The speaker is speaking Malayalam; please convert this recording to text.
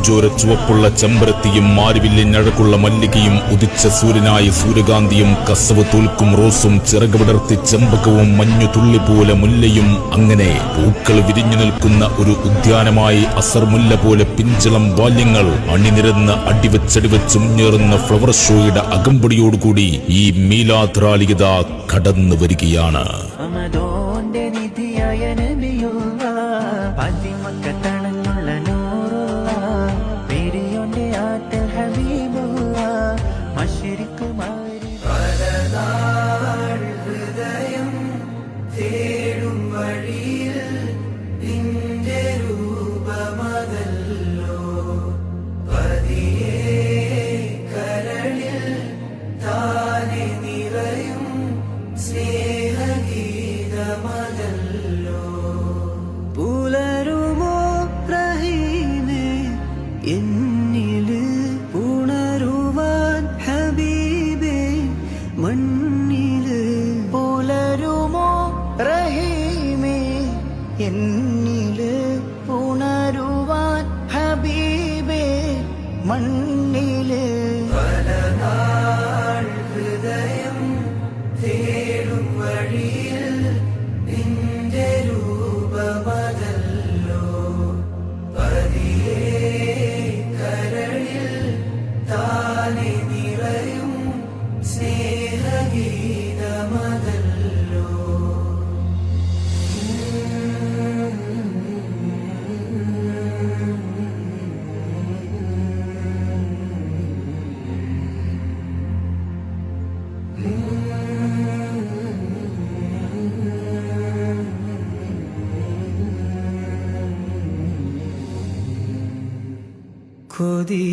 ചെഞ്ചോര ചുവപ്പുള്ള ചെമ്പരത്തിയും മാരിവില്ലിനഴകുള്ള മല്ലികയും ഉദിച്ച സൂര്യനായ സൂര്യകാന്തിയും കസവ് തോൽക്കും റോസും ചിറകുവിടർത്തി ചെമ്പകവും മഞ്ഞു തുള്ളി പോലെ മുല്ലയും അങ്ങനെ പൂക്കൾ വിരിഞ്ഞു നിൽക്കുന്ന ഒരു ഉദ്യാനമായി അസർ മുല്ല പോലെ പിഞ്ചളം ബാല്യങ്ങൾ അണിനിരന്ന് അടിവെച്ചടിവെച്ച് മുന്നേറുന്ന ഫ്ലവർ ഷോയുടെ അകമ്പടിയോടുകൂടി ഈ മീലാദ് റാലിയത കടന്നു വരികയാണ്. എന്നില് പുണരുവാൻ ഹബീബേ മണ്ണില് പുലരുമോ റഹീമേ എന്നില് പുണരുവാൻ ഹബീബേ മണ്ണില് പലനാൾ ഹൃദയം തേടും വഴിയിൽ നിന്റെ രൂപമതല്ലോ പതിയേ കരളിൽ താനെ നിറയും സ്നേഹഗീതമതല്ലോ. കൊതി